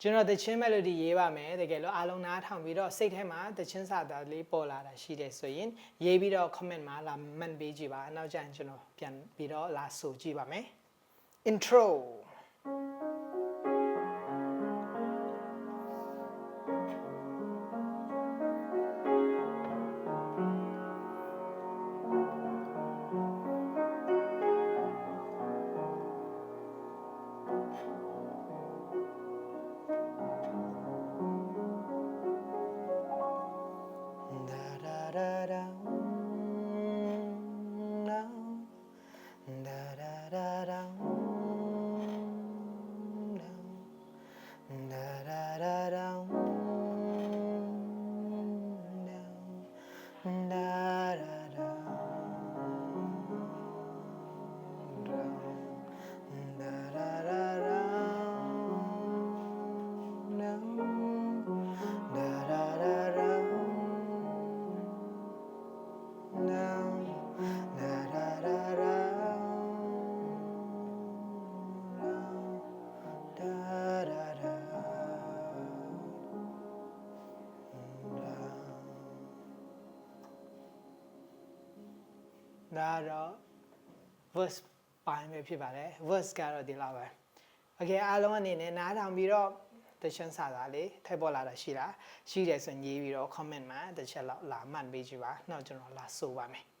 ကျွန်တော်တချင်း melody ရေးပါမယ်တကယ်လို့အားလုံးနားထောင်ပြီးတော့စိတ်ထဲမှာတချင်းစာသားလေးပေါ်လာတာရှိတယ်ဆိုရင်ရေးပြီးတော့ comment မှာလာမှတ်ပေးကြည့်ပါနောက်ကျရင်ကျွန်တော်ပြန်ပြီးတော့လာဆိုကြည့်ပါမယ် introဒါတော့ verse ပိုင်းပဲဖြစ်ပါတယ် verse ကတော့ဒီလောက်ပဲ okay အားလုံးအနေနဲ့နားထောင်ပြီးတော့တချင်းစာသားလေးထည့်ပေါ်လာတာရှိတယ်ဆိုရင်ရေးပြီးတော့ comment မှာတစ်ချက်လောက်လာမှတ်ပေးကြပါနောက်ကျွန်တော်လာဆိုပါမယ်